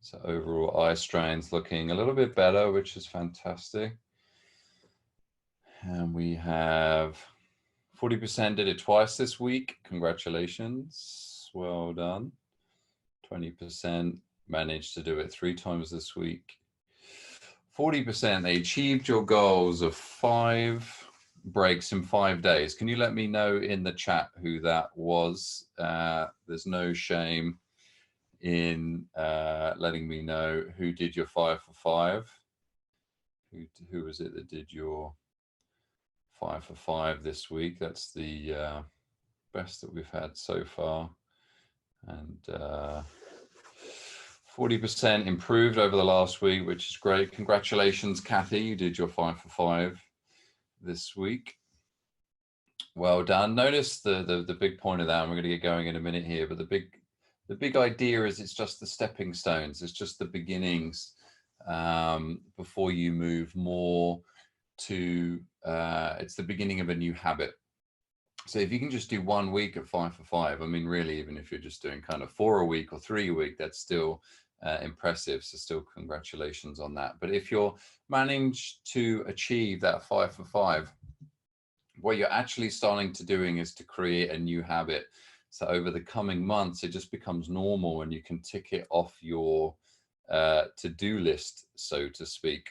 So overall eye strain's looking a little bit better, which is fantastic. And we have 40% did it twice this week. Congratulations. Well done. 20% managed to do it 3 times this week. 40%, they achieved your goals of 5 breaks in 5 days. Can you let me know in the chat who that was? There's no shame in letting me know who did your 5 for 5. Who was it that did your 5 for 5 this week? That's the best that we've had so far. And 40% improved over the last week, which is great. Congratulations, Kathy. You did your 5 for 5 this week. Well done. Notice the big point of that, and we're going to get going in a minute here, but the big idea is it's just the stepping stones. It's just the beginnings before you move more to, it's the beginning of a new habit. So if you can just do 1 week at 5 for 5, I mean, really, even if you're just doing kind of 4 a week or 3 a week, that's still impressive. So still congratulations on that. But if you're managed to achieve that 5 for 5, what you're actually starting to doing is to create a new habit. So over the coming months, it just becomes normal and you can tick it off your to-do list, so to speak.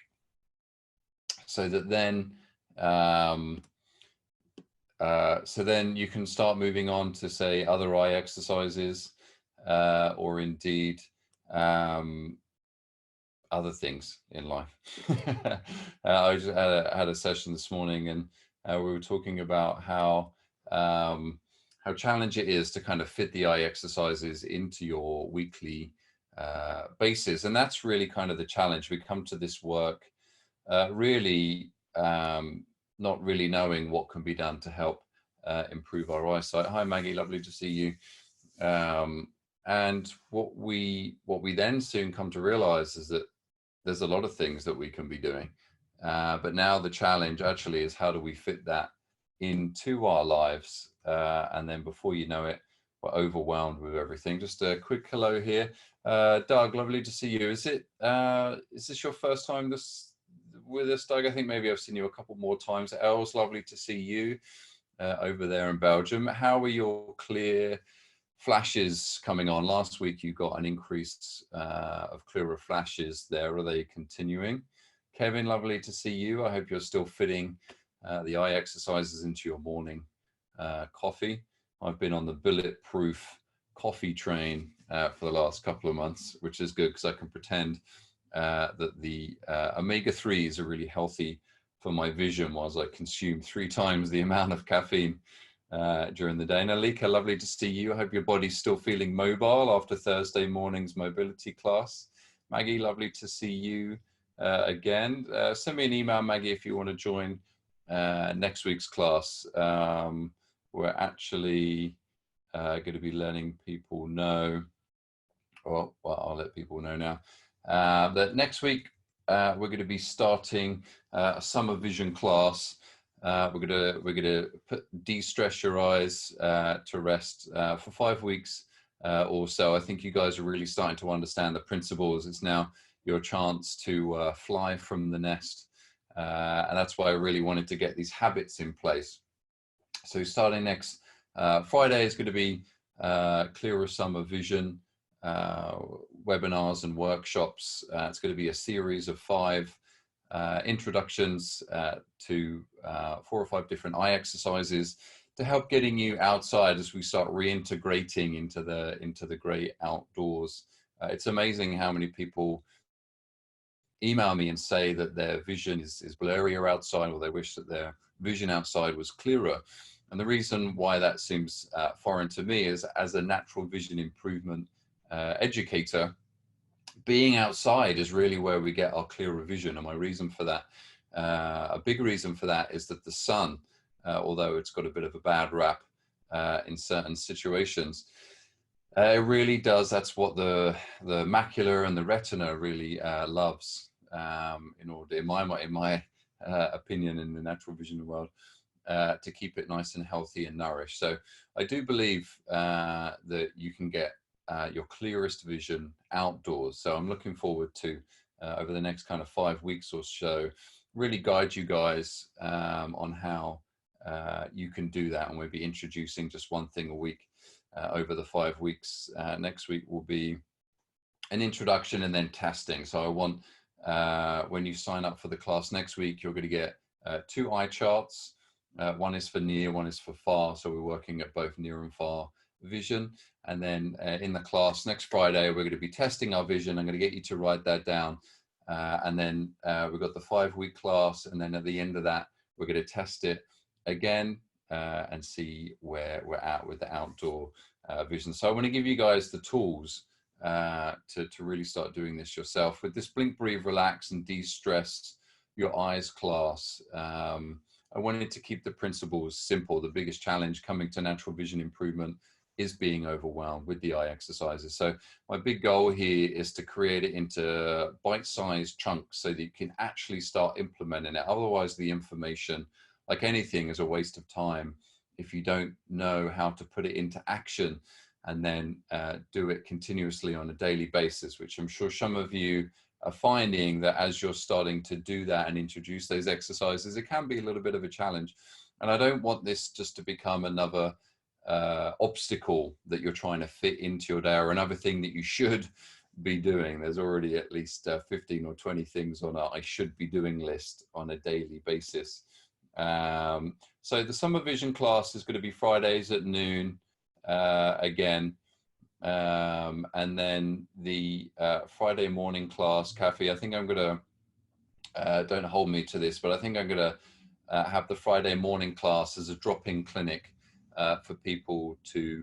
So that then, so then you can start moving on to, say, other eye exercises or indeed other things in life. I just had a session this morning, and we were talking about how challenging it is to kind of fit the eye exercises into your weekly basis. And that's really kind of the challenge. We come to this work really not really knowing what can be done to help improve our eyesight. Hi, Maggie, lovely to see you. And what we then soon come to realize is that there's a lot of things that we can be doing. But now the challenge actually is, how do we fit that into our lives? And then before you know it, we're overwhelmed with everything. Just a quick hello here. Doug, lovely to see you. Is this your first time with us, Doug? I think maybe I've seen you a couple more times. Els, lovely to see you over there in Belgium. How are your clear flashes coming on? Last week you got an increase of clearer flashes there. Are they continuing? Kevin, lovely to see you. I hope you're still fitting the eye exercises into your morning coffee. I've been on the bulletproof coffee train for the last couple of months, which is good because I can pretend that the omega-3s are really healthy for my vision, whilst I consume 3 times the amount of caffeine during the day. And Alika, lovely to see you. I hope your body's still feeling mobile after Thursday morning's mobility class. Maggie, lovely to see you again. Send me an email, Maggie, if you want to join next week's class. We're actually going to be letting people know, well, I'll let people know now, that next week we're going to be starting a summer vision class. We're gonna de-stress your eyes to rest for 5 weeks or so. I think you guys are really starting to understand the principles. It's now your chance to fly from the nest, and that's why I really wanted to get these habits in place. So starting next Friday is going to be Clearer Summer Vision webinars and workshops. It's going to be a series of 5 introductions to 4 or 5 different eye exercises to help getting you outside as we start reintegrating into the great outdoors. It's amazing how many people email me and say that their vision is blurrier outside, or they wish that their vision outside was clearer. And the reason why that seems foreign to me is, as a natural vision improvement educator, being outside is really where we get our clearer vision. And my reason for that, a big reason for that, is that the sun, although it's got a bit of a bad rap in certain situations, it really does. That's what the macula and the retina really loves. In my opinion, in the natural vision world, to keep it nice and healthy and nourished. So I do believe that you can get your clearest vision outdoors. So I'm looking forward to, over the next kind of 5 weeks or so, really guide you guys on how you can do that. And we'll be introducing just one thing a week over the 5 weeks. Next week will be an introduction and then testing. So I want, when you sign up for the class next week, you're going to get 2 eye charts. One is for near, one is for far. So we're working at both near and far vision. And then in the class next Friday, we're going to be testing our vision. I'm going to get you to write that down. And then we've got the 5-week class. And then at the end of that, we're going to test it again and see where we're at with the outdoor vision. So I want to give you guys the tools to really start doing this yourself. With this Blink, Breathe, Relax and De-Stress Your Eyes class, I wanted to keep the principles simple. The biggest challenge coming to natural vision improvement is being overwhelmed with the eye exercises. So my big goal here is to create it into bite-sized chunks so that you can actually start implementing it. Otherwise, the information, like anything, is a waste of time if you don't know how to put it into action and then do it continuously on a daily basis, which I'm sure some of you are finding that as you're starting to do that and introduce those exercises, it can be a little bit of a challenge. And I don't want this just to become another obstacle that you're trying to fit into your day, or another thing that you should be doing. There's already at least 15 or 20 things on our I should be doing list on a daily basis. So the summer vision class is going to be Fridays at noon again. And then the Friday morning class, Kathy, I think I'm going to, don't hold me to this, but I think I'm going to have the Friday morning class as a drop-in clinic for people to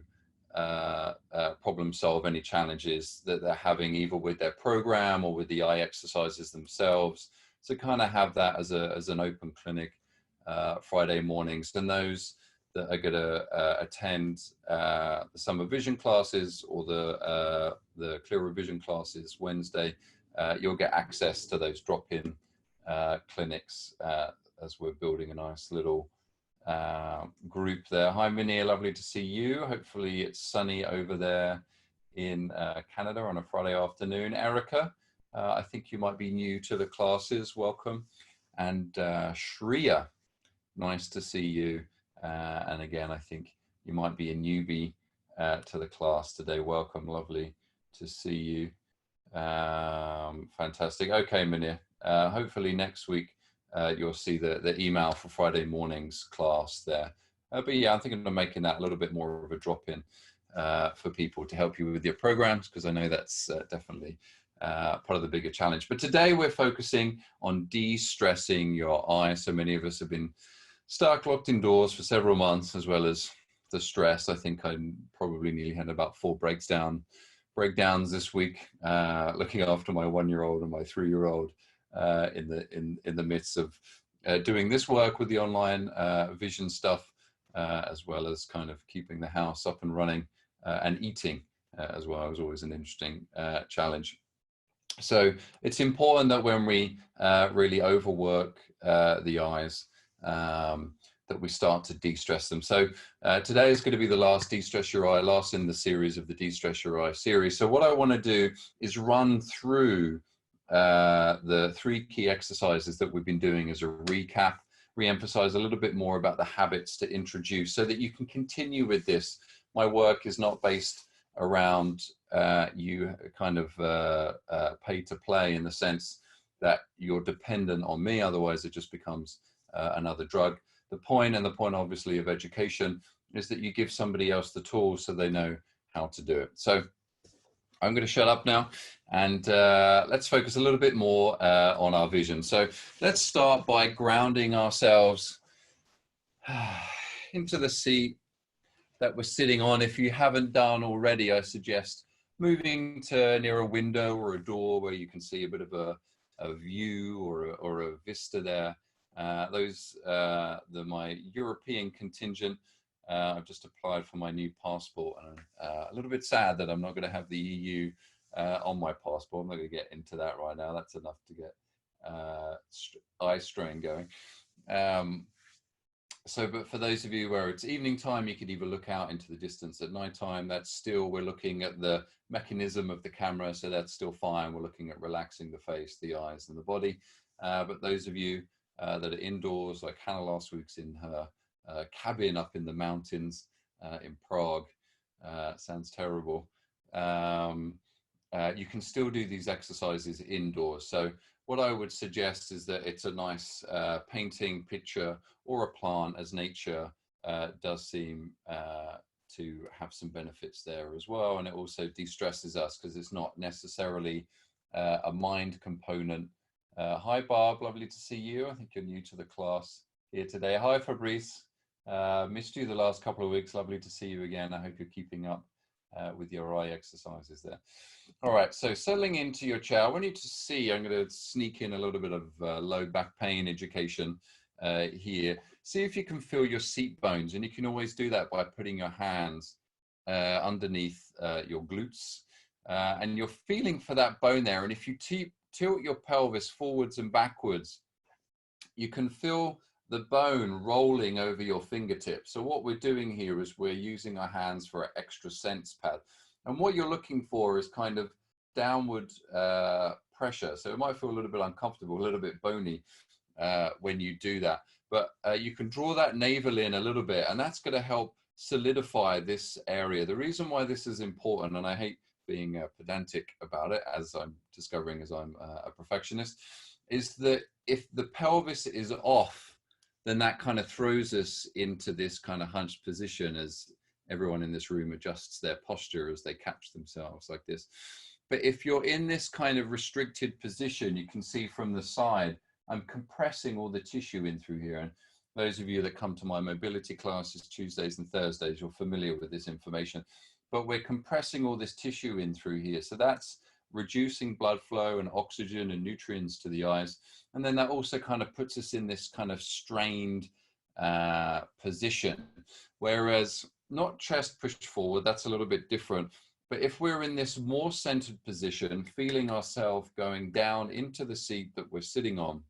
problem solve any challenges that they're having either with their program or with the eye exercises themselves. So kind of have that as an open clinic Friday mornings. And those that are going to attend the summer vision classes or the clearer vision classes Wednesday, you'll get access to those drop-in clinics as we're building a nice little group there. Hi Minia, lovely to see you. Hopefully it's sunny over there in Canada on a Friday afternoon. Erica, I think you might be new to the classes, welcome. And Shreya, nice to see you. And again, I think you might be a newbie to the class today. Welcome, lovely to see you. Fantastic. Okay, Minia, hopefully next week you'll see the email for Friday morning's class there. But yeah, I'm thinking of making that a little bit more of a drop-in for people to help you with your programs, because I know that's definitely part of the bigger challenge. But today we're focusing on de-stressing your eye. So many of us have been stuck, locked indoors for several months, as well as the stress. I think I probably nearly had about 4 breakdowns this week, looking after my 1-year-old and my 3-year-old in the midst of doing this work with the online vision stuff, as well as kind of keeping the house up and running and eating as well. It was always an interesting challenge. So it's important that when we really overwork the eyes, that we start to de-stress them. So today is going to be the last de-stress your eye, last in the series of the de-stress your eye series. So what I want to do is run through the 3 key exercises that we've been doing as a recap, re-emphasize a little bit more about the habits to introduce so that you can continue with this. My work is not based around you kind of pay to play, in the sense that you're dependent on me, otherwise it just becomes another drug. The point obviously of education is that you give somebody else the tools so they know how to do it. So I'm going to shut up now and let's focus a little bit more on our vision. So let's start by grounding ourselves into the seat that we're sitting on. If you haven't done already, I suggest moving to near a window or a door where you can see a bit of a view or a vista there. My European contingent, I've just applied for my new passport, and I'm a little bit sad that I'm not going to have the EU on my passport. I'm not going to get into that right now. That's enough to get eye strain going. So, but for those of you where it's evening time, you could either look out into the distance. At nighttime, that's still, we're looking at the mechanism of the camera, so that's still fine. We're looking at relaxing the face, the eyes, and the body. But those of you that are indoors, like Hannah last week's in her cabin up in the mountains in Prague, sounds terrible. You can still do these exercises indoors. So what I would suggest is that it's a nice painting, picture, or a plant, as nature does seem to have some benefits there as well. And it also de-stresses us because it's not necessarily a mind component. Hi, Barb, lovely to see you. I think you're new to the class here today. Hi, Fabrice. Missed you the last couple of weeks. Lovely to see you again. I hope you're keeping up with your eye exercises there. All right, so settling into your chair, I want you to see, I'm going to sneak in a little bit of low back pain education here. See if you can feel your seat bones, and you can always do that by putting your hands underneath your glutes, and you're feeling for that bone there. And if you tilt your pelvis forwards and backwards, you can feel the bone rolling over your fingertips. So what we're doing here is we're using our hands for an extra sense pad. And what you're looking for is kind of downward pressure. So it might feel a little bit uncomfortable, a little bit bony when you do that. But you can draw that navel in a little bit, and that's going to help solidify this area. The reason why this is important, and I hate being pedantic about it, as I'm discovering as I'm a perfectionist, is that if the pelvis is off, then that kind of throws us into this kind of hunched position as everyone in this room adjusts their posture as they catch themselves like this. But if you're in this kind of restricted position, you can see from the side, I'm compressing all the tissue in through here. And those of you that come to my mobility classes Tuesdays and Thursdays, you're familiar with this information. But we're compressing all this tissue in through here. So that's reducing blood flow and oxygen and nutrients to the eyes. And then that also kind of puts us in this kind of strained position. Whereas not chest pushed forward, that's a little bit different. But if we're in this more centered position, feeling ourselves going down into the seat that we're sitting on,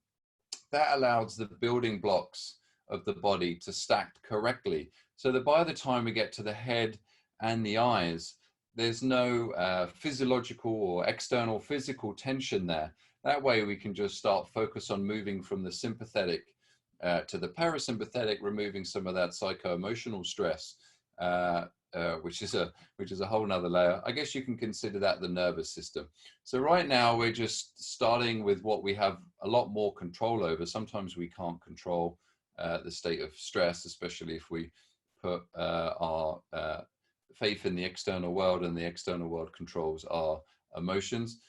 that allows the building blocks of the body to stack correctly. So that by the time we get to the head and the eyes, there's no physiological or external physical tension there. That way we can just start focus on moving from the sympathetic to the parasympathetic, removing some of that psycho-emotional stress, which is a whole nother layer. I guess you can consider that the nervous system. So right now we're just starting with what we have a lot more control over. Sometimes we can't control the state of stress, especially if we put our faith in the external world, and the external world controls our emotions.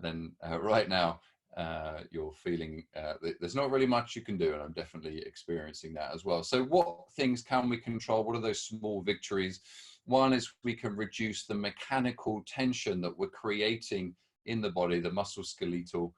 Then right now you're feeling there's not really much you can do, and I'm definitely experiencing that as well. So what things can we control? What are those small victories? One is we can reduce the mechanical tension that we're creating in the body, the musculoskeletal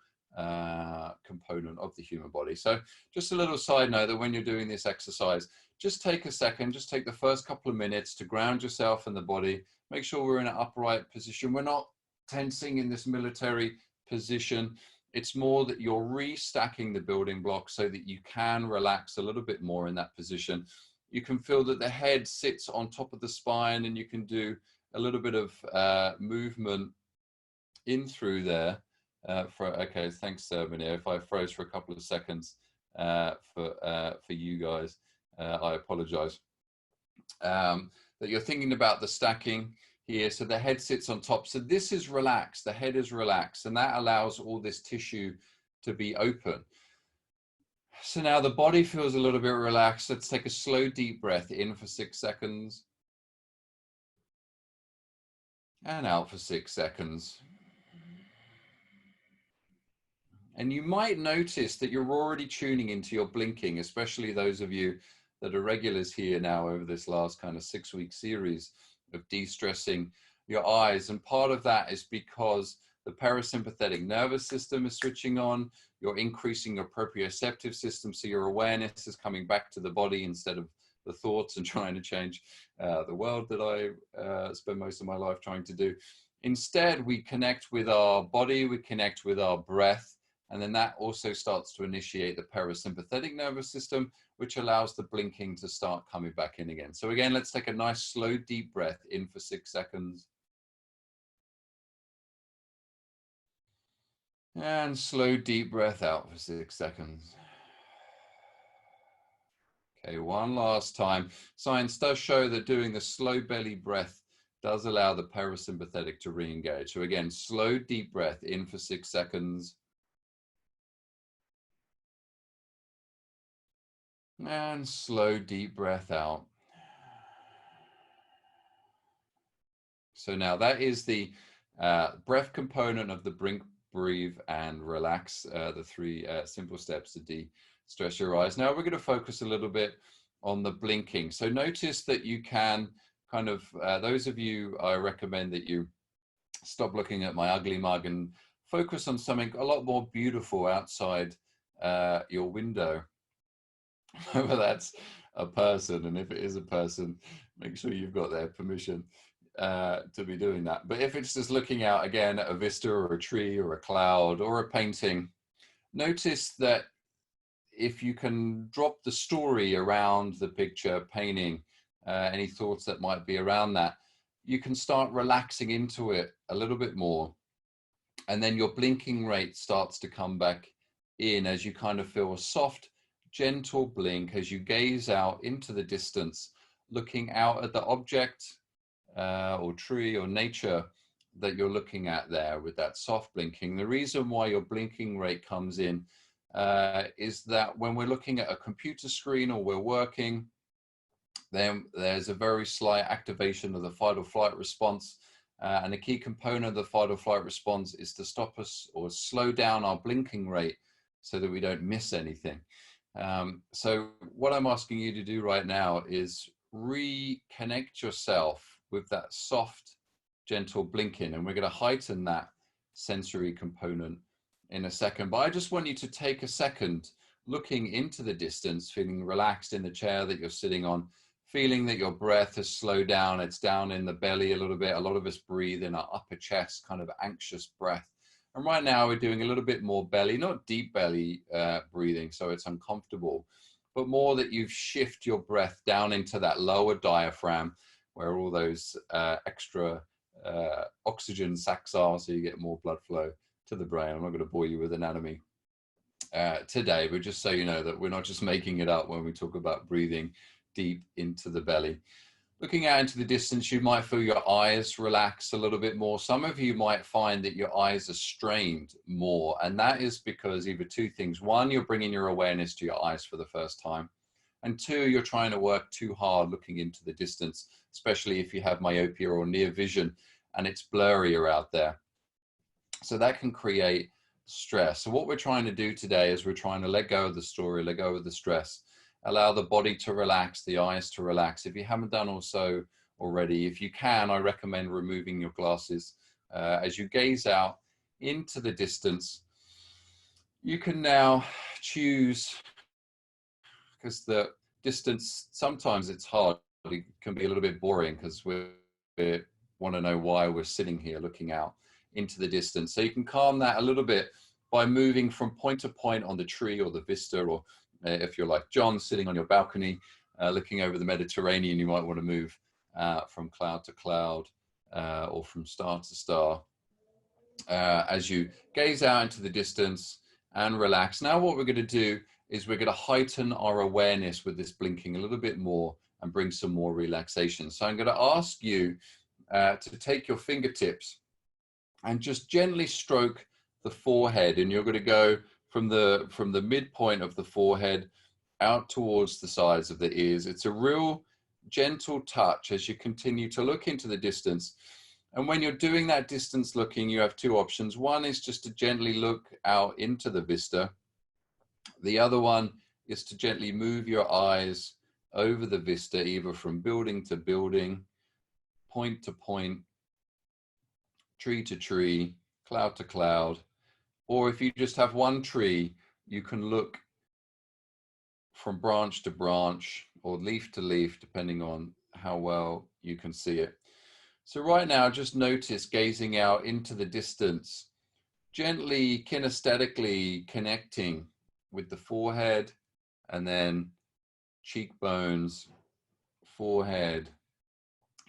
component of the human body. So just a little side note that when you're doing this exercise, just take a second, just take the first couple of minutes to ground yourself in the body. Make sure we're in an upright position. We're not tensing in this military position. It's more that you're restacking the building blocks so that you can relax a little bit more in that position. You can feel that the head sits on top of the spine, and you can do a little bit of movement in through there. Okay, thanks, Minia. If I froze for a couple of seconds for you guys, I apologize. That you're thinking about the stacking here. So the head sits on top. So this is relaxed. The head is relaxed, and that allows all this tissue to be open. So now the body feels a little bit relaxed. Let's take a slow, deep breath in for 6 seconds. And out for 6 seconds. And you might notice that you're already tuning into your blinking, especially those of you that are regulars here now over this last kind of 6-week series of de-stressing your eyes. And part of that is because the parasympathetic nervous system is switching on. You're increasing your proprioceptive system, so your awareness is coming back to the body instead of the thoughts and trying to change the world that I spend most of my life trying to do. Instead, we connect with our body, we connect with our breath, And then that also starts to initiate the parasympathetic nervous system, which allows the blinking to start coming back in again. So again, let's take a nice slow, deep breath in for 6 seconds. And slow, deep breath out for 6 seconds. Okay, one last time. Science does show that doing the slow belly breath does allow the parasympathetic to re-engage. So again, slow, deep breath in for 6 seconds. And slow, deep breath out. So now that is the breath component of the blink, breathe, and relax, the 3 simple steps to de-stress your eyes. Now we're going to focus a little bit on the blinking. So notice that you can kind of, those of you, I recommend that you stop looking at my ugly mug and focus on something a lot more beautiful outside your window. Whether that's a person, and if it is a person, make sure you've got their permission to be doing that. But if it's just looking out again at a vista or a tree or a cloud or a painting, notice that if you can drop the story around the picture, painting, any thoughts that might be around that, you can start relaxing into it a little bit more. And then your blinking rate starts to come back in as you kind of feel a soft, gentle blink as you gaze out into the distance, looking out at the object or tree or nature that you're looking at there with that soft blinking. The reason why your blinking rate comes in is that when we're looking at a computer screen or we're working, then there's a very slight activation of the fight or flight response. And a key component of the fight or flight response is to stop us or slow down our blinking rate so that we don't miss anything. So what I'm asking you to do right now is reconnect yourself with that soft, gentle blinking, and we're going to heighten that sensory component in a second. But I just want you to take a second looking into the distance, feeling relaxed in the chair that you're sitting on, feeling that your breath has slowed down. It's down in the belly a little bit. A lot of us breathe in our upper chest, kind of anxious breath. And right now we're doing a little bit more belly, not deep belly breathing, so it's uncomfortable, but more that you've shifted your breath down into that lower diaphragm where all those extra oxygen sacs are, so you get more blood flow to the brain. I'm not going to bore you with anatomy today, but just so you know that we're not just making it up when we talk about breathing deep into the belly. Looking out into the distance, you might feel your eyes relax a little bit more. Some of you might find that your eyes are strained more, and that is because either 2 things. 1, you're bringing your awareness to your eyes for the first time, and 2, you're trying to work too hard looking into the distance, especially if you have myopia or near vision and it's blurrier out there. So that can create stress. So what we're trying to do today is we're trying to let go of the story, let go of the stress, allow the body to relax, the eyes to relax. If you haven't done so already, if you can, I recommend removing your glasses. As you gaze out into the distance, you can now choose, because the distance, sometimes it's hard, it can be a little bit boring because we want to know why we're sitting here looking out into the distance. So you can calm that a little bit by moving from point to point on the tree or the vista, or if you're like John, sitting on your balcony, looking over the Mediterranean, you might want to move from cloud to cloud or from star to star as you gaze out into the distance and relax. Now what we're going to do is we're going to heighten our awareness with this blinking a little bit more and bring some more relaxation. So I'm going to ask you to take your fingertips and just gently stroke the forehead, and you're going to go from the midpoint of the forehead out towards the sides of the ears. It's a real gentle touch as you continue to look into the distance. And when you're doing that distance looking, you have 2 options. One is just to gently look out into the vista. The other one is to gently move your eyes over the vista, either from building to building, point to point, tree to tree, cloud to cloud. Or if you just have one tree, you can look from branch to branch or leaf to leaf, depending on how well you can see it. So right now, just notice gazing out into the distance, gently kinesthetically connecting with the forehead, and then cheekbones, forehead,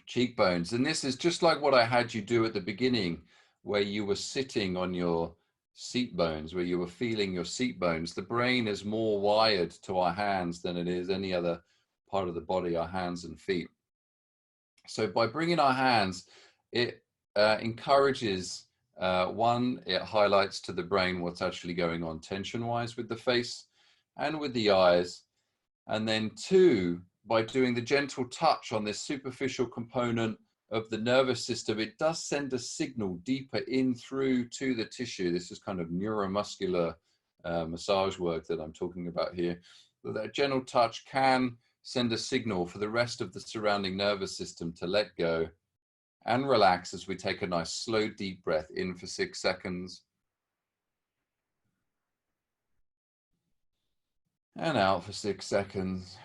cheekbones. And this is just like what I had you do at the beginning, where you were sitting on your seat bones, where you were feeling your seat bones. The brain is more wired to our hands than it is any other part of the body, our hands and feet. So by bringing our hands, it encourages, one, it highlights to the brain what's actually going on tension-wise with the face and with the eyes. And then two, by doing the gentle touch on this superficial component of the nervous system, it does send a signal deeper in through to the tissue. This is kind of neuromuscular massage work that I'm talking about here. But that gentle touch can send a signal for the rest of the surrounding nervous system to let go and relax as we take a nice slow deep breath in for 6 seconds and out for 6 seconds.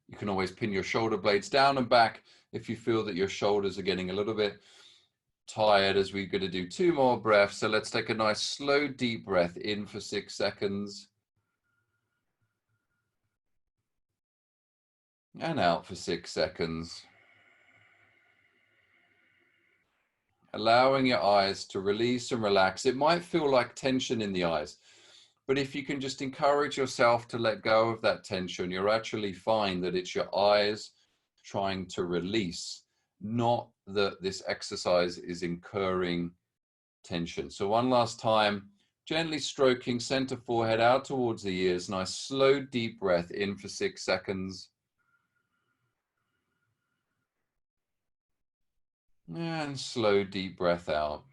You can always pin your shoulder blades down and back if you feel that your shoulders are getting a little bit tired, as we're going to do 2 more breaths. So let's take a nice slow deep breath in for 6 seconds and out for 6 seconds. Allowing your eyes to release and relax. It might feel like tension in the eyes, but if you can just encourage yourself to let go of that tension, you'll actually find that it's your eyes trying to release, not that this exercise is incurring tension. So one last time, gently stroking center forehead out towards the ears. Nice slow deep breath in for 6 seconds. And slow deep breath out.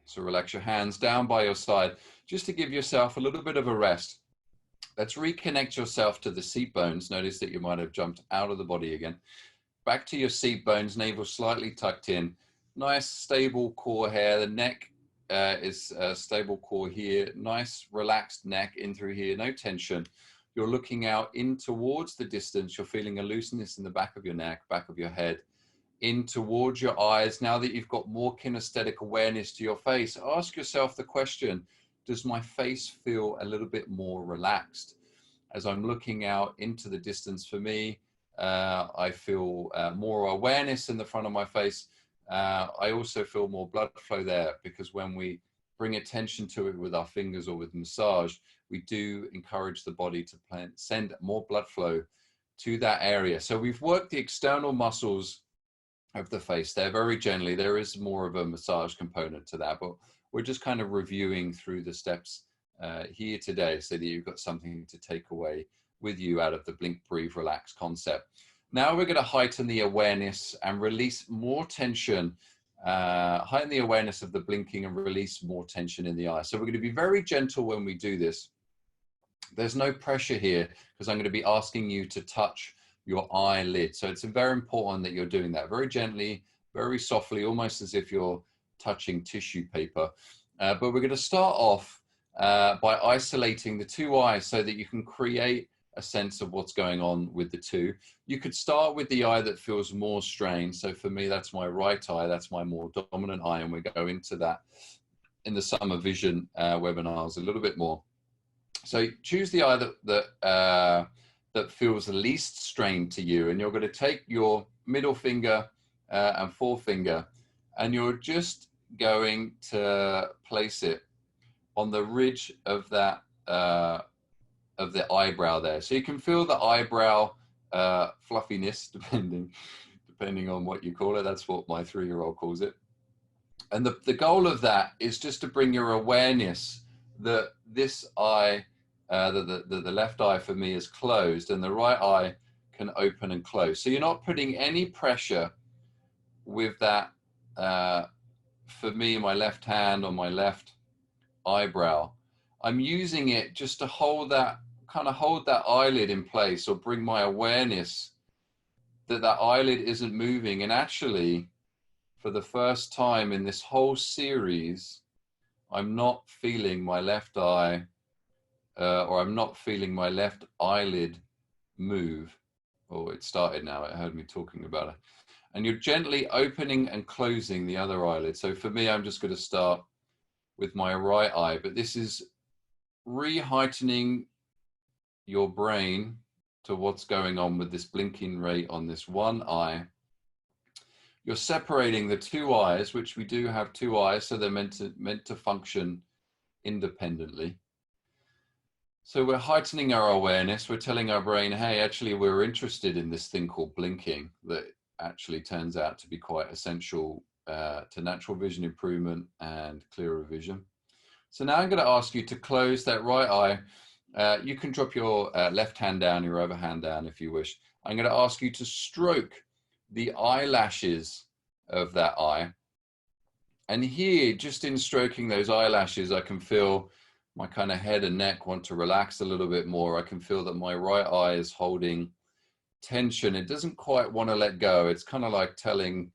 So relax your hands down by your side, just to give yourself a little bit of a rest. Let's reconnect yourself to the seat bones. Notice that you might have jumped out of the body again. Back to your seat bones, navel slightly tucked in. Nice stable core here. The neck is a stable core here. Nice relaxed neck in through here, no tension. You're looking out in towards the distance. You're feeling a looseness in the back of your neck, back of your head, in towards your eyes. Now that you've got more kinesthetic awareness to your face, ask yourself the question, does my face feel a little bit more relaxed? As I'm looking out into the distance, for me, I feel more awareness in the front of my face. I also feel more blood flow there, because when we bring attention to it with our fingers or with massage, we do encourage the body to send more blood flow to that area. So we've worked the external muscles of the face there very gently. There is more of a massage component to that, but we're just kind of reviewing through the steps here today, so that you've got something to take away with you out of the blink, breathe, relax concept. Now we're going to heighten the awareness and release more tension, heighten the awareness of the blinking and release more tension in the eye. So we're going to be very gentle when we do this. There's no pressure here, because I'm going to be asking you to touch your eyelid. So it's very important that you're doing that very gently, very softly, almost as if you're touching tissue paper. But we're going to start off by isolating the 2 eyes so that you can create a sense of what's going on with the 2. You could start with the eye that feels more strained. So for me, that's my right eye. That's my more dominant eye. And we go into that in the summer vision webinars a little bit more. So choose the eye that feels the least strained to you. And you're going to take your middle finger and forefinger, and you're just going to place it on the ridge of that of the eyebrow there. So you can feel the eyebrow fluffiness, depending on what you call it. That's what my 3-year-old calls it. And the goal of that is just to bring your awareness that this eye, the left eye for me is closed, and the right eye can open and close. So you're not putting any pressure with that, for me, my left hand on my left eyebrow. I'm using it just to hold that eyelid in place, or bring my awareness that eyelid isn't moving. And actually, for the first time in this whole series, I'm not feeling my left eye, or I'm not feeling my left eyelid move. Oh, it started now. It heard me talking about it. and you're gently opening and closing the other eyelid. So for me, I'm just going to start with my right eye, but this is re-heightening your brain to what's going on with this blinking rate on this one eye. You're separating the two eyes, which we do have two eyes, so they're meant to function independently. So we're heightening our awareness. We're telling our brain, hey, actually, we're interested in this thing called blinking that actually turns out to be quite essential to natural vision improvement and clearer vision. So now I'm going to ask you to close that right eye. You can drop your left hand down, your other hand down if you wish. I'm going to ask you to stroke the eyelashes of that eye. And here, just in stroking those eyelashes, I can feel my kind of head and neck want to relax a little bit more. I can feel that my right eye is holding tension. It doesn't quite want to let go. It's kind of like telling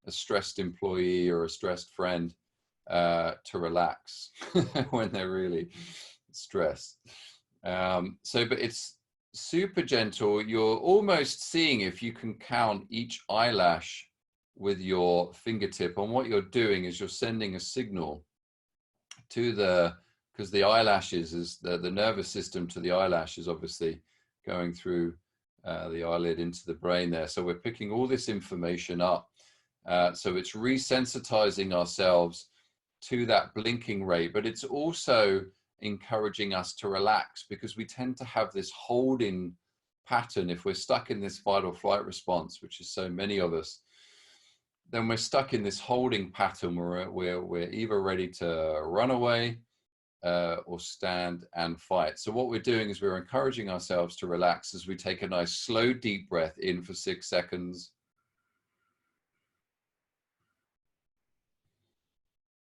a stressed employee or a stressed friend to relax when they're really stressed. But it's super gentle. You're almost seeing if you can count each eyelash with your fingertip. And what you're doing is you're sending a signal to because the eyelashes is the nervous system to the eyelash is obviously going through the eyelid into the brain there. So we're picking all this information up. So it's resensitizing ourselves to that blinking rate, but it's also encouraging us to relax, because we tend to have this holding pattern. If we're stuck in this fight or flight response, which is so many of us, then we're stuck in this holding pattern where we're either ready to run away or stand and fight. So what we're doing is we're encouraging ourselves to relax as we take a nice slow deep breath in for 6 seconds.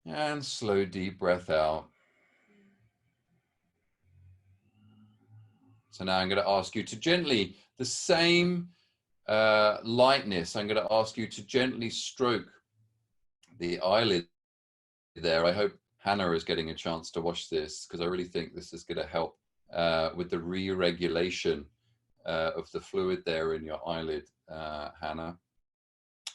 And slow deep breath out. So now I'm going to ask you to gently, the same lightness, I'm going to ask you to gently stroke the eyelid there. I hope Hannah is getting a chance to watch this, because I really think this is going to help with the re-regulation of the fluid there in your eyelid, Hannah.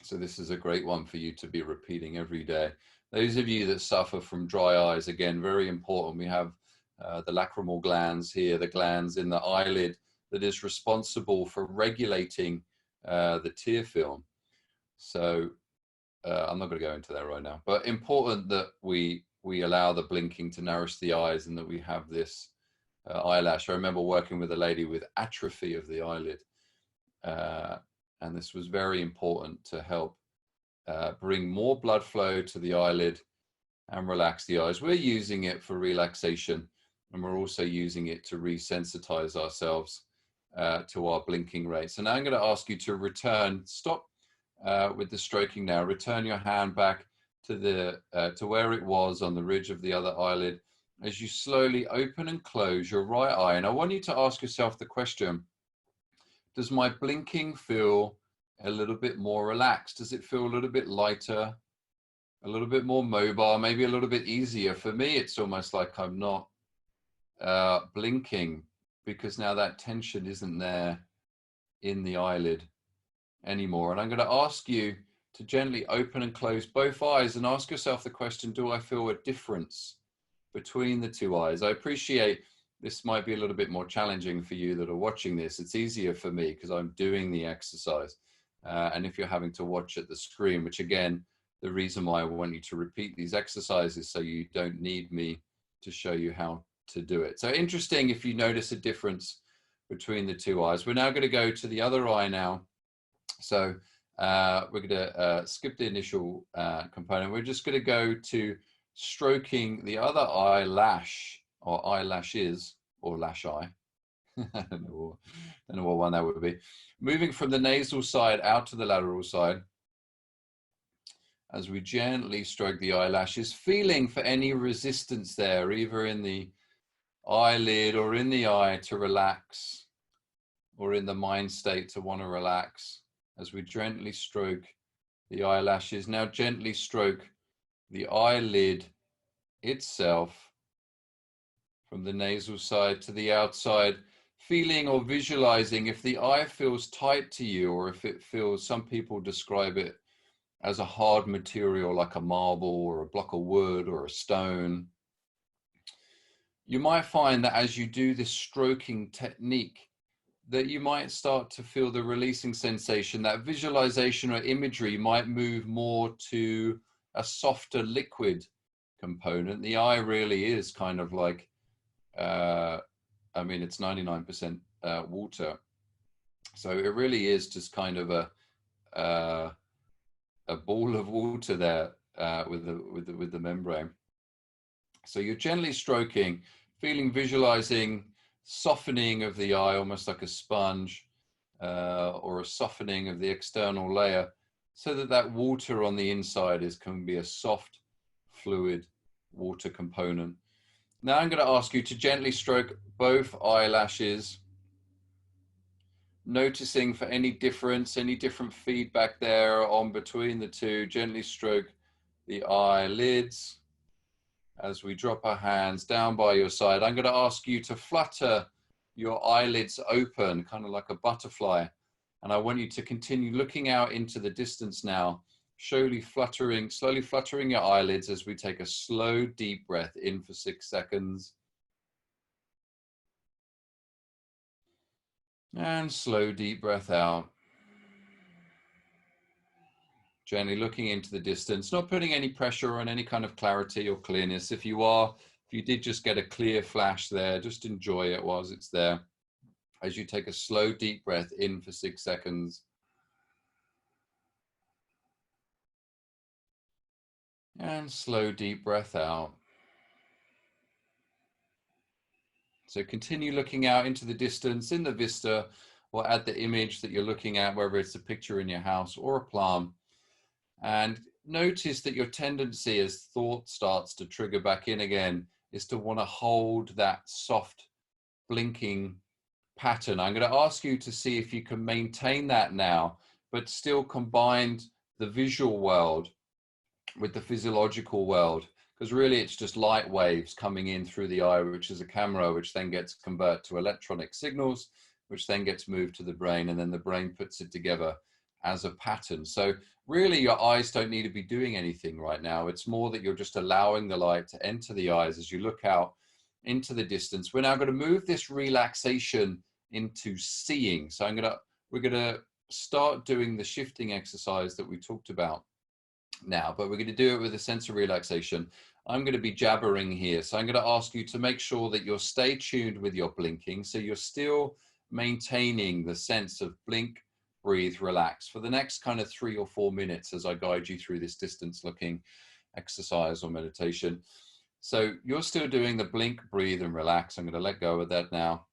So this is a great one for you to be repeating every day. Those of you that suffer from dry eyes, again, very important. We have the lacrimal glands here, the glands in the eyelid that is responsible for regulating the tear film. So I'm not going to go into that right now, but important that we allow the blinking to nourish the eyes, and that we have this eyelash. I remember working with a lady with atrophy of the eyelid, and this was very important to help bring more blood flow to the eyelid and relax the eyes. We're using it for relaxation, and we're also using it to resensitize ourselves to our blinking rate. So now I'm going to ask you to stop with the stroking now. Return your hand back to where it was on the ridge of the other eyelid as you slowly open and close your right eye. And I want you to ask yourself the question, does my blinking feel a little bit more relaxed? Does it feel a little bit lighter, a little bit more mobile, maybe a little bit easier? For me, it's almost like I'm not blinking, because now that tension isn't there in the eyelid anymore. And I'm going to ask you to gently open and close both eyes and ask yourself the question, do I feel a difference between the two eyes? I appreciate this might be a little bit more challenging for you that are watching this. It's easier for me because I'm doing the exercise. And if you're having to watch at the screen, which again, the reason why I want you to repeat these exercises so you don't need me to show you how to do it. So interesting if you notice a difference between the two eyes. We're now going to go to the other eye now. So we're going to skip the initial component. We're just going to go to stroking the other eyelash, or eyelashes, or lash eye. I don't know what one that would be. Moving from the nasal side out to the lateral side, as we gently stroke the eyelashes, feeling for any resistance there, either in the eyelid or in the eye to relax, or in the mind state to want to relax. As we gently stroke the eyelashes, now gently stroke the eyelid itself from the nasal side to the outside, feeling or visualizing if the eye feels tight to you, or if it feels, some people describe it as a hard material like a marble or a block of wood or a stone. You might find that as you do this stroking technique, that you might start to feel the releasing sensation. That visualization or imagery might move more to a softer liquid component. The eye really is kind of like, I mean, it's 99% water. So it really is just kind of a ball of water there with the membrane. So you're gently stroking, feeling, visualizing softening of the eye, almost like a sponge, or a softening of the external layer, so that that water on the inside can be a soft, fluid water component. Now I'm going to ask you to gently stroke both eyelashes, noticing for any difference, any different feedback there on between the two. Gently stroke the eyelids as we drop our hands down by your side. I'm going to ask you to flutter your eyelids open, kind of like a butterfly. And I want you to continue looking out into the distance now, slowly fluttering your eyelids as we take a slow, deep breath in for 6 seconds. And slow, deep breath out. Gently looking into the distance, not putting any pressure on any kind of clarity or clearness. If you did just get a clear flash there, just enjoy it whilst it's there. As you take a slow, deep breath in for 6 seconds. And slow, deep breath out. So continue looking out into the distance, in the vista, or at the image that you're looking at, whether it's a picture in your house or a plant. And notice that your tendency, as thought starts to trigger back in again, is to want to hold that soft blinking pattern. I'm going to ask you to see if you can maintain that now, but still combine the visual world with the physiological world, because really it's just light waves coming in through the eye, which is a camera, which then gets converted to electronic signals, which then gets moved to the brain, and then the brain puts it together as a pattern. So really your eyes don't need to be doing anything right now. It's more that you're just allowing the light to enter the eyes as you look out into the distance. We're now going to move this relaxation into seeing. So we're going to start doing the shifting exercise that we talked about now, but we're going to do it with a sense of relaxation. I'm going to be jabbering here. So I'm going to ask you to make sure that you're stay tuned with your blinking. So you're still maintaining the sense of blink, breathe, relax for the next kind of 3 or 4 minutes as I guide you through this distance looking exercise or meditation. So you're still doing the blink, breathe, and relax. I'm going to let go of that now.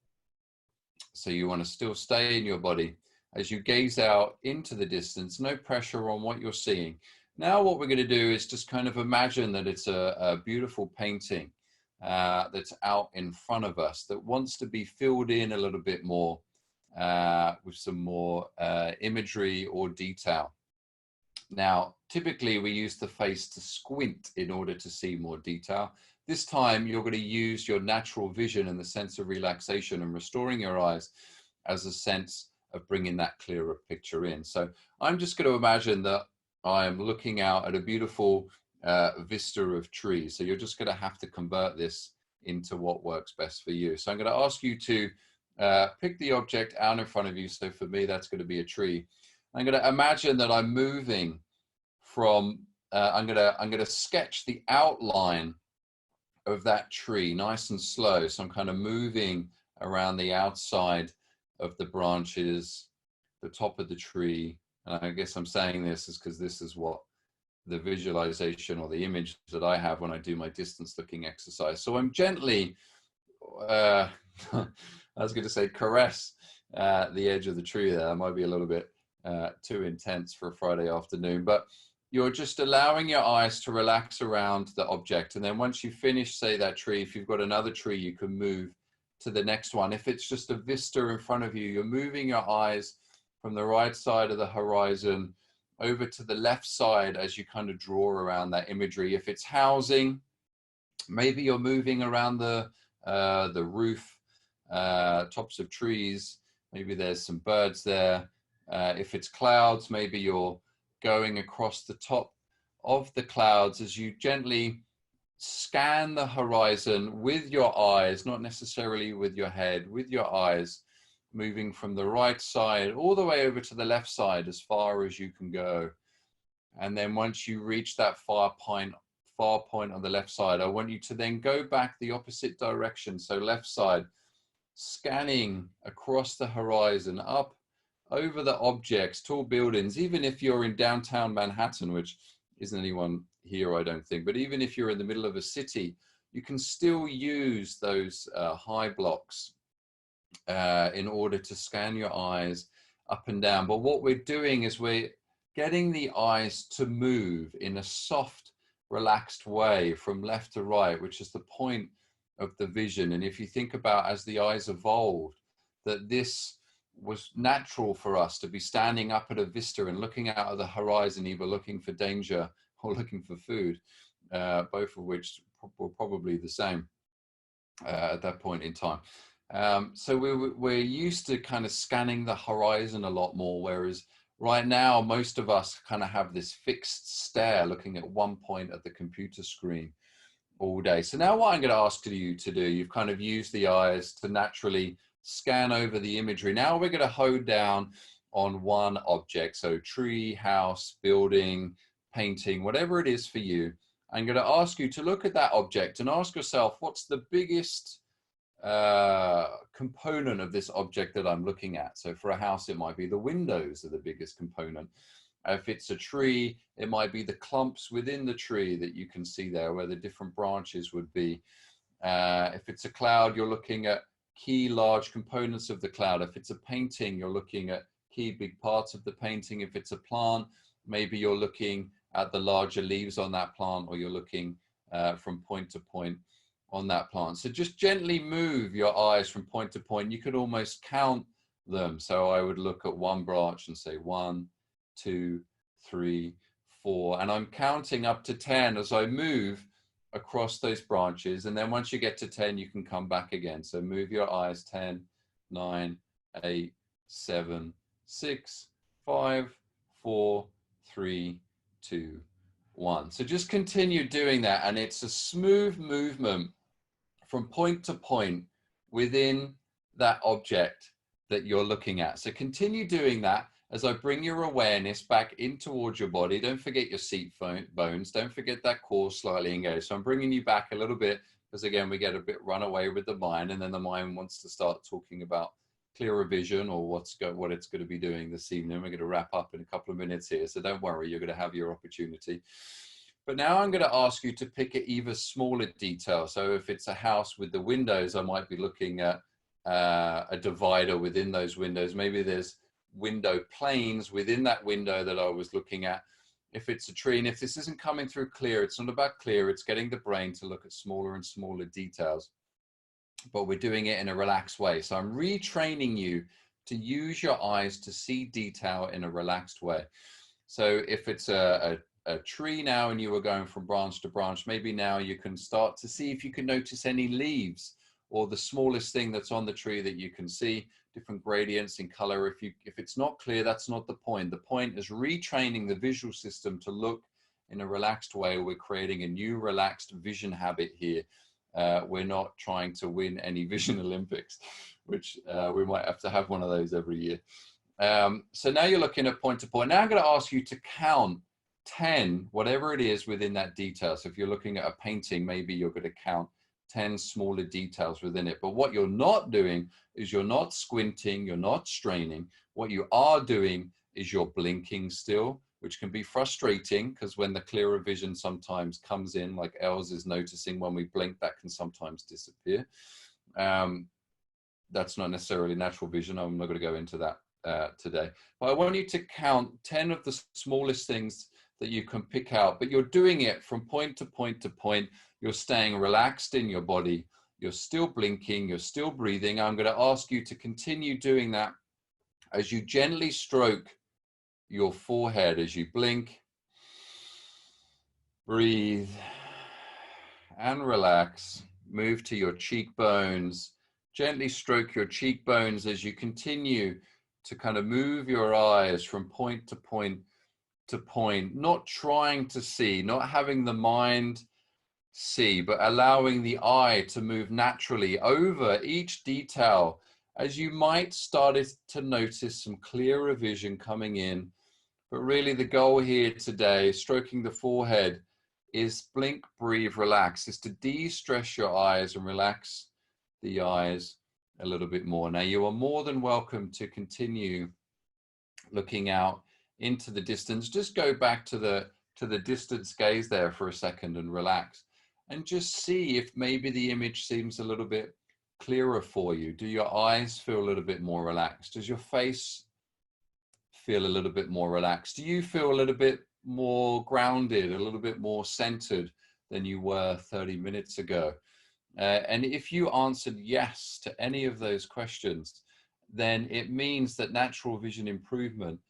So you want to still stay in your body as you gaze out into the distance, no pressure on what you're seeing. Now what we're going to do is just kind of imagine that it's a beautiful painting that's out in front of us that wants to be filled in a little bit more with some more imagery or detail. Now, typically we use the face to squint in order to see more detail. This time you're going to use your natural vision and the sense of relaxation and restoring your eyes as a sense of bringing that clearer picture in. So I'm just going to imagine that I am looking out at a beautiful vista of trees. So you're just going to have to convert this into what works best for you. So I'm going to ask you to pick the object out in front of you. So for me, that's going to be a tree. I'm going to imagine that I'm moving from, I'm going to sketch the outline of that tree nice and slow. So I'm kind of moving around the outside of the branches, the top of the tree. And I guess I'm saying this is because this is what the visualization or the image that I have when I do my distance looking exercise. So I'm gently, I was going to say caress the edge of the tree there. That might be a little bit too intense for a Friday afternoon, but you're just allowing your eyes to relax around the object. And then once you finish, say, that tree, if you've got another tree, you can move to the next one. If it's just a vista in front of you, you're moving your eyes from the right side of the horizon over to the left side as you kind of draw around that imagery. If it's housing, maybe you're moving around the roof tops of trees. Maybe there's some birds there. If it's clouds, maybe you're going across the top of the clouds as you gently scan the horizon with your eyes, not necessarily with your head, with your eyes, moving from the right side all the way over to the left side as far as you can go. And then once you reach that far point on the left side, I want you to then go back the opposite direction. So left side, scanning across the horizon, up over the objects, tall buildings. Even if you're in downtown Manhattan, which isn't anyone here, I don't think, but even if you're in the middle of a city, you can still use those high blocks in order to scan your eyes up and down. But what we're doing is we're getting the eyes to move in a soft, relaxed way from left to right, which is the point of the vision. And if you think about as the eyes evolved, that this was natural for us to be standing up at a vista and looking out at the horizon, either looking for danger or looking for food, both of which were probably the same at that point in time. So we're used to kind of scanning the horizon a lot more, whereas right now, most of us kind of have this fixed stare looking at one point at the computer screen all day. So now what I'm going to ask you to do, you've kind of used the eyes to naturally scan over the imagery. Now we're going to hone down on one object. So tree, house, building, painting, whatever it is for you. I'm going to ask you to look at that object and ask yourself, what's the biggest component of this object that I'm looking at? So for a house, it might be the windows are the biggest component. If it's a tree, it might be the clumps within the tree that you can see there, where the different branches would be. If it's a cloud, you're looking at key large components of the cloud. If it's a painting, you're looking at key big parts of the painting. If it's a plant, maybe you're looking at the larger leaves on that plant, or you're looking from point to point on that plant. So just gently move your eyes from point to point. You could almost count them. So I would look at one branch and say 1, 2, 3, 4, and I'm counting up to 10 as I move across those branches. And then once you get to 10, you can come back again. So move your eyes 10, 9, 8, 7, 6, 5, 4, 3, 2, 1. So just continue doing that. And it's a smooth movement from point to point within that object that you're looking at. So continue doing that as I bring your awareness back in towards your body. Don't forget your seat bones. Don't forget that core slightly engaged. So I'm bringing you back a little bit, because again, we get a bit run away with the mind, and then the mind wants to start talking about clearer vision or what it's going to be doing this evening. We're going to wrap up in a couple of minutes here, so don't worry, you're going to have your opportunity. But now I'm going to ask you to pick at either smaller detail. So if it's a house with the windows, I might be looking at a divider within those windows. Maybe there's window planes within that window that I was looking at. If it's a tree, and if this isn't coming through clear, it's not about clear, it's getting the brain to look at smaller and smaller details. But we're doing it in a relaxed way. So I'm retraining you to use your eyes to see detail in a relaxed way. So if it's a tree now and you were going from branch to branch, maybe now you can start to see if you can notice any leaves or the smallest thing that's on the tree that you can see, different gradients in color. If it's not clear, that's not the point. The point is retraining the visual system to look in a relaxed way. We're creating a new relaxed vision habit here. We're not trying to win any vision Olympics, which we might have to have one of those every year. So now you're looking at point to point. Now I'm going to ask you to count 10, whatever it is within that detail. So if you're looking at a painting, maybe you're going to count 10 smaller details within it. But what you're not doing is you're not squinting, you're not straining. What you are doing is you're blinking still, which can be frustrating, because when the clearer vision sometimes comes in, like Els is noticing when we blink, that can sometimes disappear. That's not necessarily natural vision. I'm not going to go into that today. But I want you to count 10 of the smallest things that you can pick out, but you're doing it from point to point to point. You're staying relaxed in your body. You're still blinking. You're still breathing. I'm going to ask you to continue doing that as you gently stroke your forehead as you blink, breathe, and relax. Move to your cheekbones, Gently stroke your cheekbones as you continue to kind of move your eyes from point to point to point, not trying to see, not having the mind see, but allowing the eye to move naturally over each detail as you might start to notice some clearer vision coming in. But really the goal here today, stroking the forehead, is blink, breathe, relax, is to de-stress your eyes and relax the eyes a little bit more. Now you are more than welcome to continue looking out into the distance. Just go back to the distance gaze there for a second and relax, and just see if maybe the image seems a little bit clearer for you. Do your eyes feel a little bit more relaxed? Does your face feel a little bit more relaxed? Do you feel a little bit more grounded, a little bit more centered than you were 30 minutes ago? And if you answered yes to any of those questions, then it means that natural vision improvement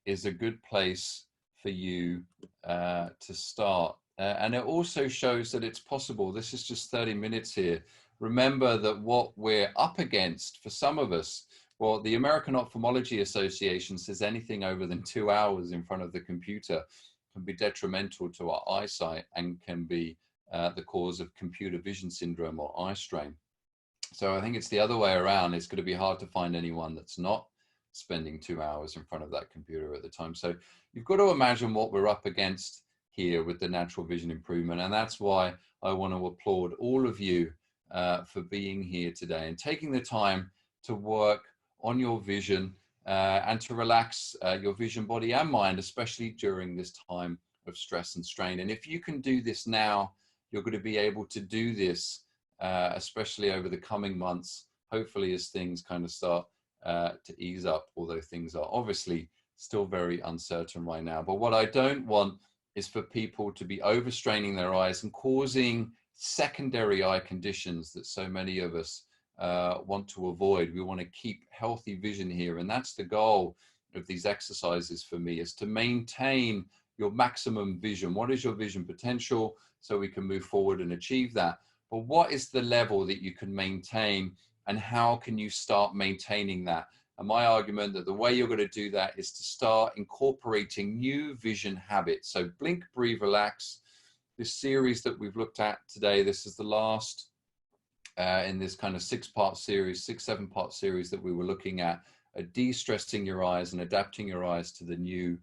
is a good place for you to start. And it also shows that it's possible. This is just 30 minutes here. Remember that what we're up against for some of us, well, the American Ophthalmology Association says anything over than 2 hours in front of the computer can be detrimental to our eyesight and can be the cause of computer vision syndrome or eye strain. So I think it's the other way around. It's going to be hard to find anyone that's not spending 2 hours in front of that computer at the time. So you've got to imagine what we're up against here with the natural vision improvement. And that's why I want to applaud all of you for being here today and taking the time to work on your vision and to relax your vision, body and mind, especially during this time of stress and strain. And if you can do this now, you're going to be able to do this, especially over the coming months, hopefully as things kind of start to ease up, although things are obviously still very uncertain right now. But what I don't want is for people to be overstraining their eyes and causing secondary eye conditions that so many of us want to avoid. We want to keep healthy vision here. And that's the goal of these exercises for me, is to maintain your maximum vision. What is your vision potential? So we can move forward and achieve that. But what is the level that you can maintain, and how can you start maintaining that? And my argument that the way you're going to do that is to start incorporating new vision habits. So blink, breathe, relax. This series that we've looked at today, this is the last in this kind of 6-part series, 7-part series that we were looking at de-stressing your eyes and adapting your eyes to the new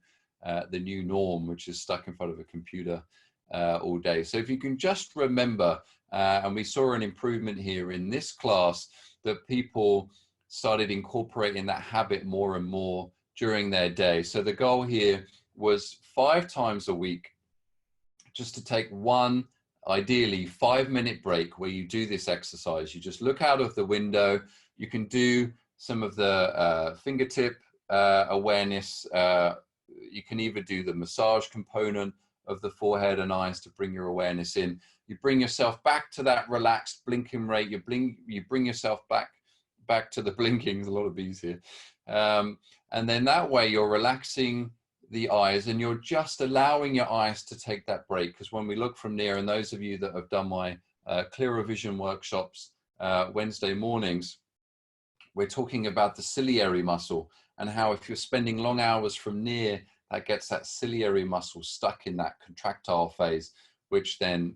norm, which is stuck in front of a computer all day. So if you can just remember, and we saw an improvement here in this class, that people started incorporating that habit more and more during their day. So the goal here was 5 times a week, just to take one, ideally 5-minute break where you do this exercise. You just look out of the window. You can do some of the fingertip awareness. You can either do the massage component of the forehead and eyes to bring your awareness in. You bring yourself back to that relaxed blinking rate. You bring yourself back to the blinking. There's a lot of bees here. And then that way you're relaxing the eyes and you're just allowing your eyes to take that break. Because when we look from near, and those of you that have done my clearer vision workshops Wednesday mornings, we're talking about the ciliary muscle and how if you're spending long hours from near, that gets that ciliary muscle stuck in that contractile phase, which then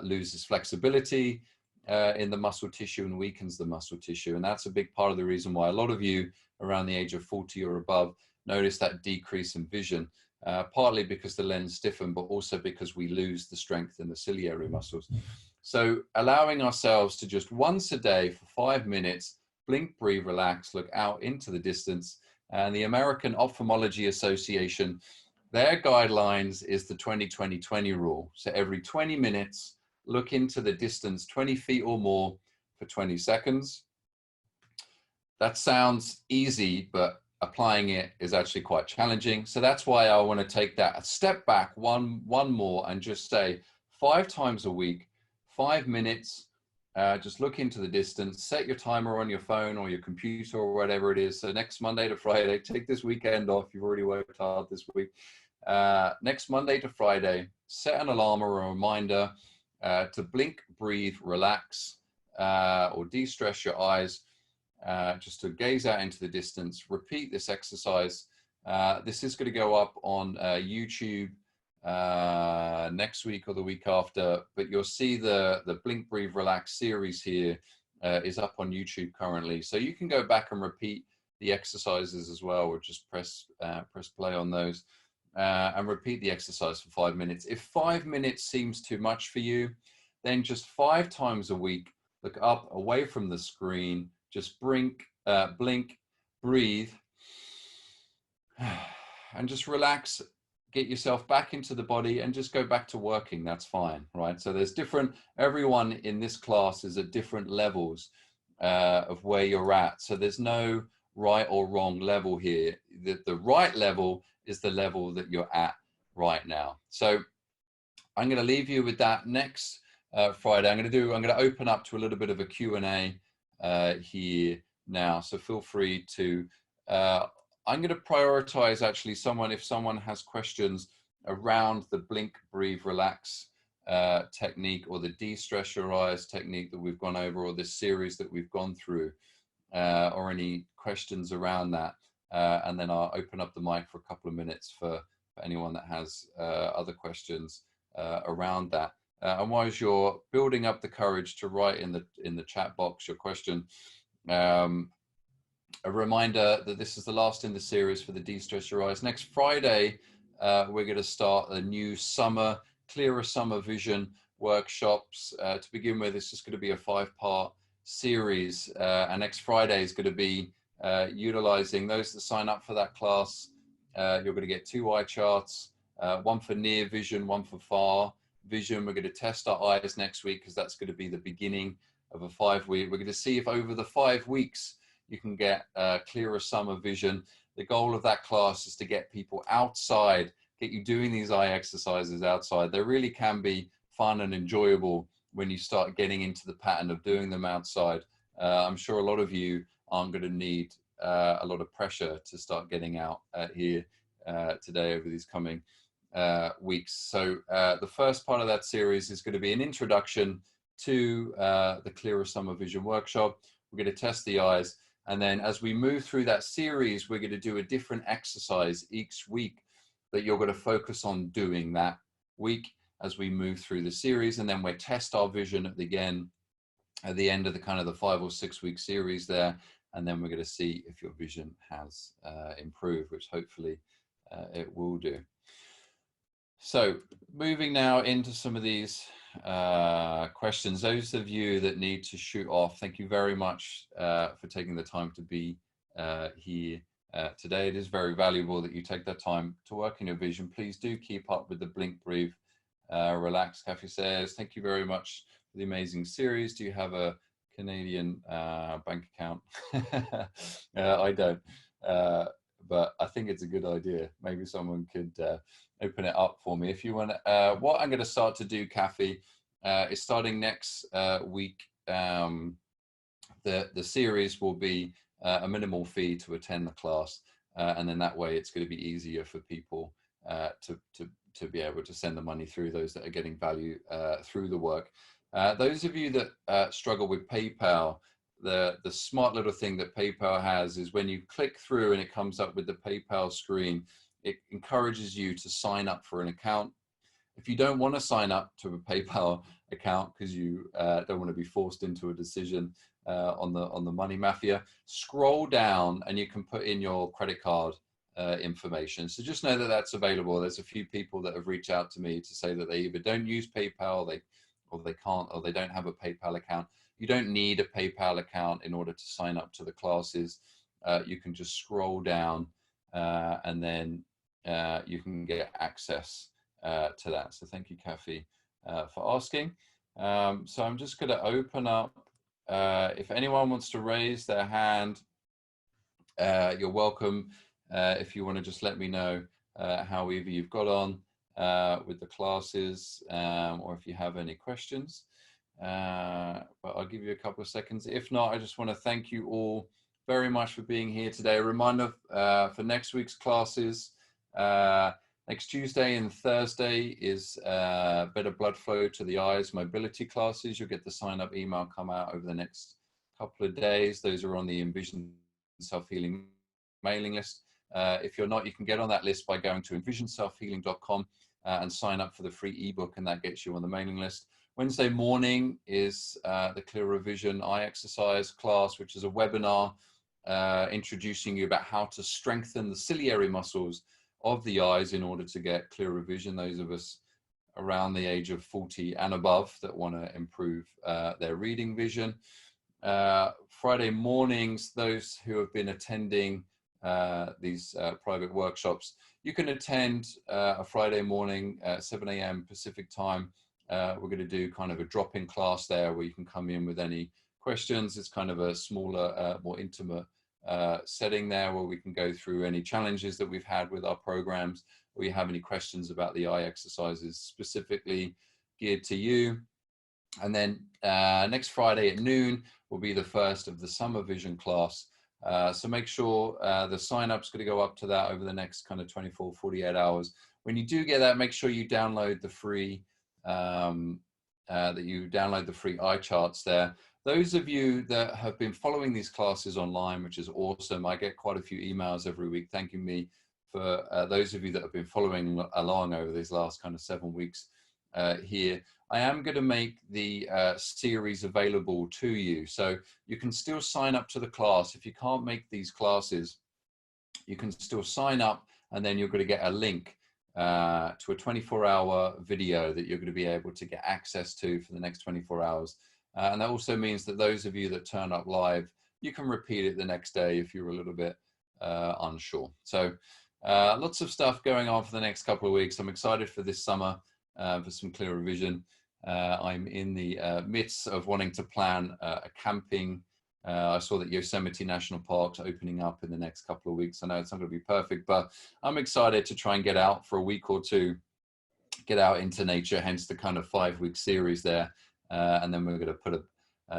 loses flexibility in the muscle tissue and weakens the muscle tissue. And that's a big part of the reason why a lot of you around the age of 40 or above notice that decrease in vision, partly because the lens stiffens, but also because we lose the strength in the ciliary muscles. So allowing ourselves to just once a day for 5 minutes, blink, breathe, relax, look out into the distance. And the American Ophthalmology Association, their guidelines is the 20-20-20 rule. So every 20 minutes, look into the distance 20 feet or more for 20 seconds. That sounds easy, but applying it is actually quite challenging. So that's why I want to take that a step back, one more, and just say 5 times a week, 5 minutes, just look into the distance, set your timer on your phone or your computer or whatever it is. So next Monday to Friday, take this weekend off. You've already worked hard this week. Next Monday to Friday, set an alarm or a reminder to blink, breathe, relax or de-stress your eyes, just to gaze out into the distance. Repeat this exercise. This is going to go up on YouTube next week or the week after, but you'll see the Blink, Breathe, Relax series here is up on YouTube currently. So you can go back and repeat the exercises as well, or just press play on those and repeat the exercise for 5 minutes. If 5 minutes seems too much for you, then just 5 times a week, look up away from the screen, just blink, breathe, and just relax, get yourself back into the body and just go back to working. That's fine, right? So there's everyone in this class is at different levels of where you're at. So there's no right or wrong level here. The right level is the level that you're at right now. So I'm going to leave you with that. Next Friday, I'm going to open up to a little bit of a Q&A here now. So feel free to, I'm going to prioritize actually if someone has questions around the blink, breathe, relax technique, or the de-stress your eyes technique that we've gone over, or this series that we've gone through, or any questions around that. And then I'll open up the mic for a couple of minutes for anyone that has other questions around that. And while you're building up the courage to write in the chat box your question, a reminder that this is the last in the series for the De-Stress Your Eyes. Next Friday, we're going to start a new clearer summer vision workshops. To begin with, it's just going to be a 5-part series. And next Friday is going to be utilizing those that sign up for that class. You're going to get 2 eye charts, one for near vision, one for far vision. We're going to test our eyes next week because that's going to be the beginning of a 5-week. We're going to see if over the 5 weeks you can get clearer summer vision. The goal of that class is to get people outside, get you doing these eye exercises outside. They really can be fun and enjoyable when you start getting into the pattern of doing them outside. I'm sure a lot of you aren't going to need a lot of pressure to start getting out here today over these coming weeks. So the first part of that series is going to be an introduction to the Clearer Summer Vision workshop. We're going to test the eyes. And then as we move through that series, we're going to do a different exercise each week that you're going to focus on doing that week as we move through the series. And then we'll test our vision at the end of the kind of the 5 or 6 week series there. And then we're going to see if your vision has improved, which hopefully it will do. So moving now into some of these questions. Those of you that need to shoot off, thank you very much for taking the time to be here today. It is very valuable that you take that time to work in your vision. Please do keep up with the Blink, Breathe, Relax. Kathy says, thank you very much for the amazing series. Do you have a Canadian bank account? I don't, but I think it's a good idea. Maybe someone could open it up for me. If you want, what I'm going to start to do, Kathy, is starting next week. The series will be a minimal fee to attend the class, and then that way it's going to be easier for people to be able to send the money through, those that are getting value through the work. Those of you that struggle with PayPal, the smart little thing that PayPal has is when you click through and it comes up with the PayPal screen, it encourages you to sign up for an account. If you don't want to sign up to a PayPal account because you don't want to be forced into a decision on the money mafia, scroll down and you can put in your credit card information. So just know that that's available. There's a few people that have reached out to me to say that they either don't use PayPal, or they can't, or they don't have a PayPal account. You don't need a PayPal account in order to sign up to the classes. You can just scroll down and then you can get access to that. So thank you, Kathy, for asking. So I'm just going to open up. If anyone wants to raise their hand, you're welcome. If you want to just let me know how either you've got on with the classes, or if you have any questions. But I'll give you a couple of seconds. If not, I just want to thank you all very much for being here today. A reminder for next week's classes, Next Tuesday and Thursday is better blood flow to the eyes mobility classes. You'll get the sign up email come out over the next couple of days. Those are on the Envision self-healing mailing list. If you're not, you can get on that list by going to envisionselfhealing.com and sign up for the free ebook, and that gets you on the mailing list. Wednesday morning is the Clearer Vision eye exercise class, which is a webinar introducing you about how to strengthen the ciliary muscles of the eyes in order to get clearer vision. Those of us around the age of 40 and above that want to improve their reading vision. Friday mornings, those who have been attending these private workshops, you can attend a Friday morning at 7 a.m. Pacific time. We're going to do kind of a drop-in class there where you can come in with any questions. It's kind of a smaller, more intimate setting there where we can go through any challenges that we've had with our programs, or you have any questions about the eye exercises specifically geared to you. And then next Friday at noon will be the first of the summer vision class. So make sure the sign up's going to go up to that over the next kind of 24, 48 hours. When you do get that, make sure you download the free eye charts there. Those of you that have been following these classes online, which is awesome, I get quite a few emails every week thanking me for those of you that have been following along over these last kind of 7 weeks here. I am going to make the series available to you. So you can still sign up to the class. If you can't make these classes, you can still sign up, and then you're going to get a link to a 24-hour video that you're going to be able to get access to for the next 24 hours. And that also means that those of you that turn up live, you can repeat it the next day if you're a little bit unsure. So lots of stuff going on for the next couple of weeks. I'm excited for this summer for some clearer vision. I'm in the midst of wanting to plan a camping. I saw that Yosemite National Park's opening up in the next couple of weeks. I know it's not going to be perfect, but I'm excited to try and get out for a week or two, get out into nature, hence the kind of 5-week series there. And then we're going to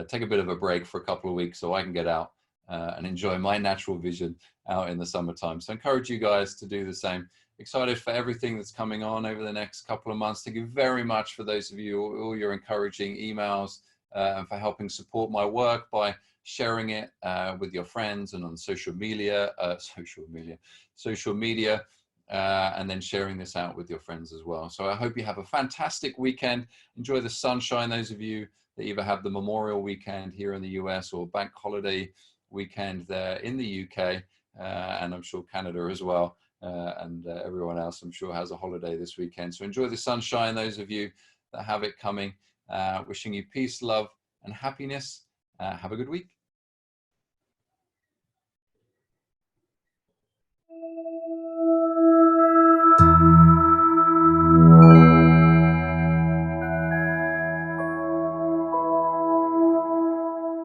take a bit of a break for a couple of weeks so I can get out and enjoy my natural vision out in the summertime. So I encourage you guys to do the same. Excited for everything that's coming on over the next couple of months. Thank you very much for those of you, all your encouraging emails, and for helping support my work by sharing it with your friends and on social media, and then sharing this out with your friends as well. So I hope you have a fantastic weekend. Enjoy the sunshine. Those of you that either have the Memorial weekend here in the US or bank holiday weekend there in the UK, and I'm sure Canada as well. And everyone else, I'm sure, has a holiday this weekend. So enjoy the sunshine, those of you that have it coming. Wishing you peace, love, and happiness. Have a good week.